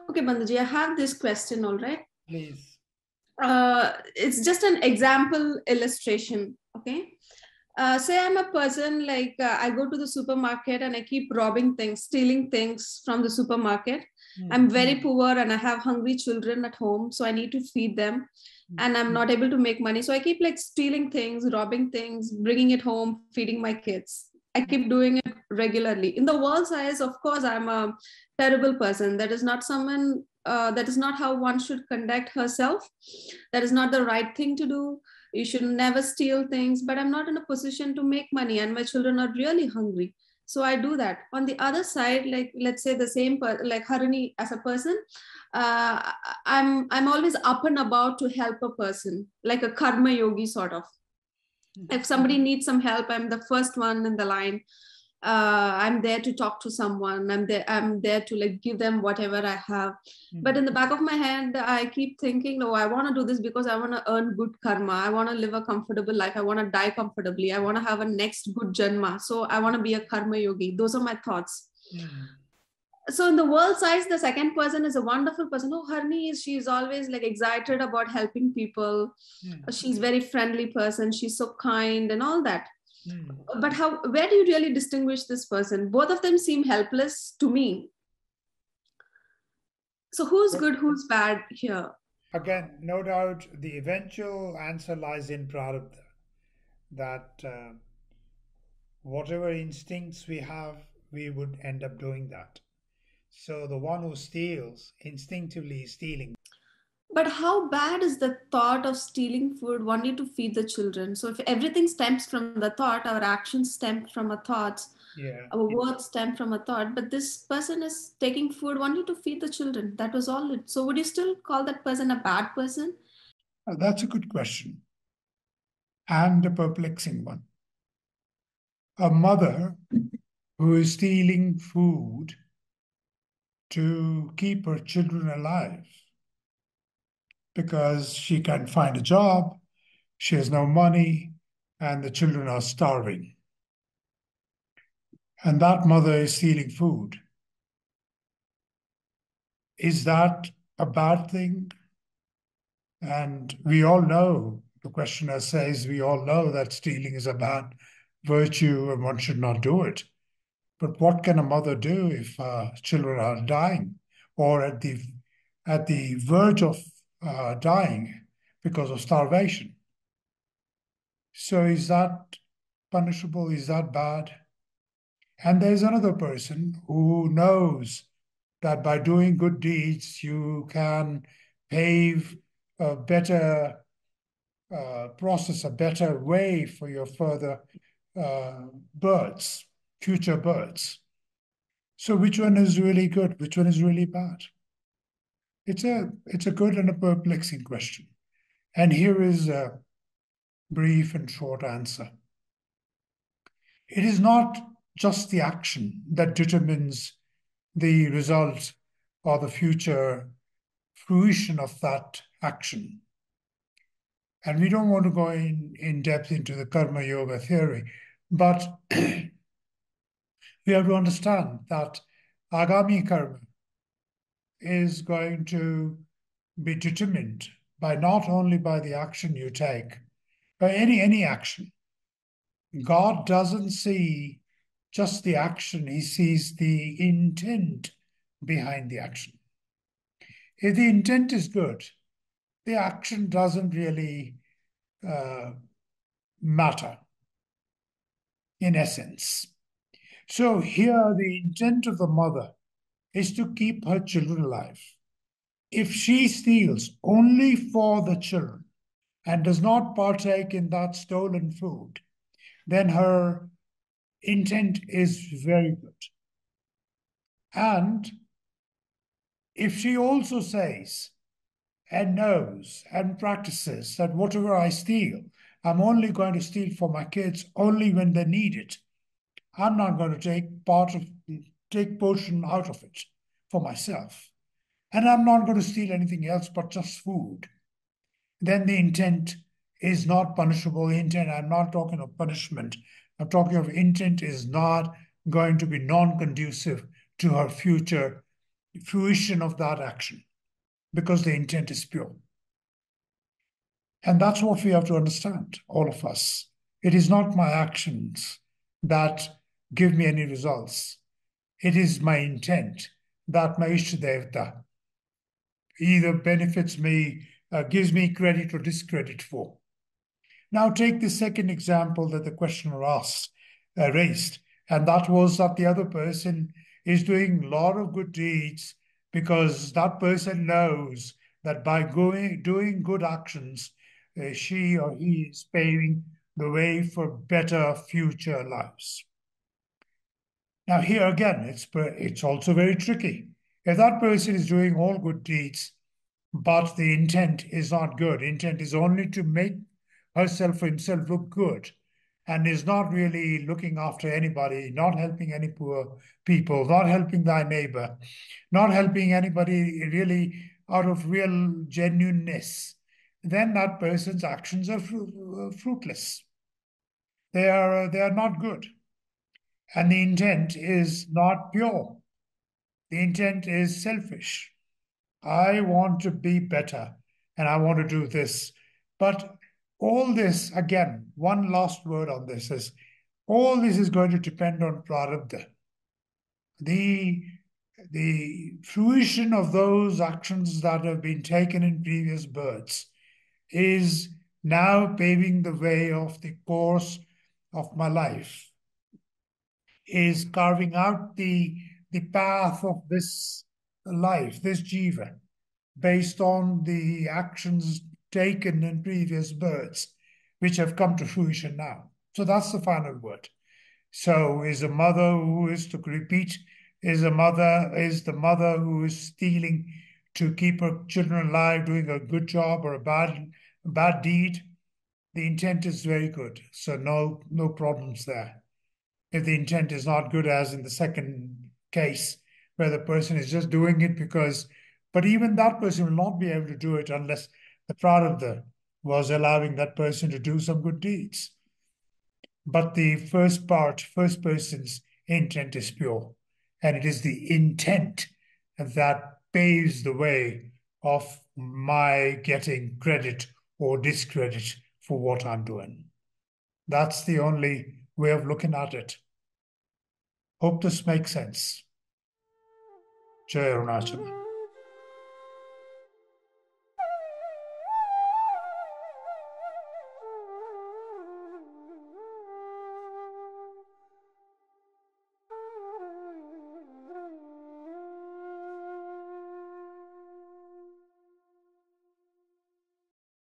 Okay, Bandaji, I have this question, all right? Please. It's just an example illustration, okay? Say I'm a person like I go to the supermarket and I keep robbing things, stealing things from the supermarket. I'm very poor and I have hungry children at home, so I need to feed them and I'm not able to make money. So I keep like stealing things, robbing things, bringing it home, feeding my kids. I keep doing it regularly. In the world's eyes, of course, I'm a terrible person. That is not someone, that is not how one should conduct herself. That is not the right thing to do. You should never steal things, but I'm not in a position to make money and my children are really hungry. So I do that. On the other side, like let's say the same like Harini as a person, uh, I'm always up and about to help a person, like a karma yogi sort of. If somebody needs some help, I'm the first one in the line. I'm there to talk to someone. I'm there to like give them whatever I have. But in the back of my head, I keep thinking, no, I want to do this because I want to earn good karma. I want to live a comfortable life. I want to die comfortably. I want to have a next good janma. So I want to be a karma yogi. Those are my thoughts. So in the world's eyes, the second person is a wonderful person. Oh, Harni she's always like excited about helping people. She's very friendly person. She's so kind and all that. But where do you really distinguish this person? Both of them seem helpless to me. So who's good, who's bad here? Again, no doubt the eventual answer lies in prarabdha, that whatever instincts we have, we would end up doing that. So the one who steals instinctively is stealing. But how bad is the thought of stealing food only to feed the children? So if everything stems from the thought, our actions stem from our thoughts, our words stem from a thought, but this person is taking food only to feed the children. That was all it. So would you still call that person a bad person? That's a good question and a perplexing one. A mother who is stealing food to keep her children alive because she can't find a job, she has no money, and the children are starving. And that mother is stealing food. Is that a bad thing? And we all know, the questioner says, we all know that stealing is a bad virtue and one should not do it. But what can a mother do if children are dying or at the verge of dying because of starvation? So is that punishable? Is that bad? And there's another person who knows that by doing good deeds, you can pave a better process, a better way for your further births, future births. So which one is really good? Which one is really bad? It's a good and a perplexing question. And here is a brief and short answer. It is not just the action that determines the result or the future fruition of that action. And we don't want to go in depth into the karma yoga theory, but we have to understand that agami karma is going to be determined by not only by the action you take, by any action. God doesn't see just the action, he sees the intent behind the action. If the intent is good, the action doesn't really matter in essence. So here the intent of the mother is to keep her children alive. If she steals only for the children and does not partake in that stolen food, then her intent is very good. And if she also says and knows and practices that whatever I steal, I'm only going to steal for my kids only when they need it. I'm not going to take portion out of it for myself. And I'm not going to steal anything else but just food. Then the intent is not punishable intent. I'm not talking of punishment. I'm talking of intent is not going to be non-conducive to her future fruition of that action, because the intent is pure. And that's what we have to understand, all of us. It is not my actions that give me any results. It is my intent that my Devata either benefits me, gives me credit or discredit for. Now take the second example that the questioner raised, and that was that the other person is doing a lot of good deeds because that person knows that by doing good actions, she or he is paving the way for better future lives. Now here again, it's also very tricky. If that person is doing all good deeds, but the intent is not good, intent is only to make herself or himself look good, and is not really looking after anybody, not helping any poor people, not helping thy neighbor, not helping anybody really out of real genuineness, then that person's actions are fruitless. They are not good. And the intent is not pure. The intent is selfish. I want to be better and I want to do this. But all this, again, one last word on this is, all this is going to depend on prarabdha. The fruition of those actions that have been taken in previous births is now paving the way of the course of my life, is carving out the path of this life, this jiva, based on the actions taken in previous births, which have come to fruition now. So that's the final word. So is a mother who is, to repeat, is the mother who is stealing to keep her children alive, doing a good job or a bad deed? The intent is very good, so no problems there. If the intent is not good, as in the second case, where the person is just doing it because, but even that person will not be able to do it unless the prarabdha was allowing that person to do some good deeds. But the first person's intent is pure, and it is the intent that paves the way of my getting credit or discredit for what I'm doing. That's the only way of looking at it. Hope this makes sense. Jai Arunachal.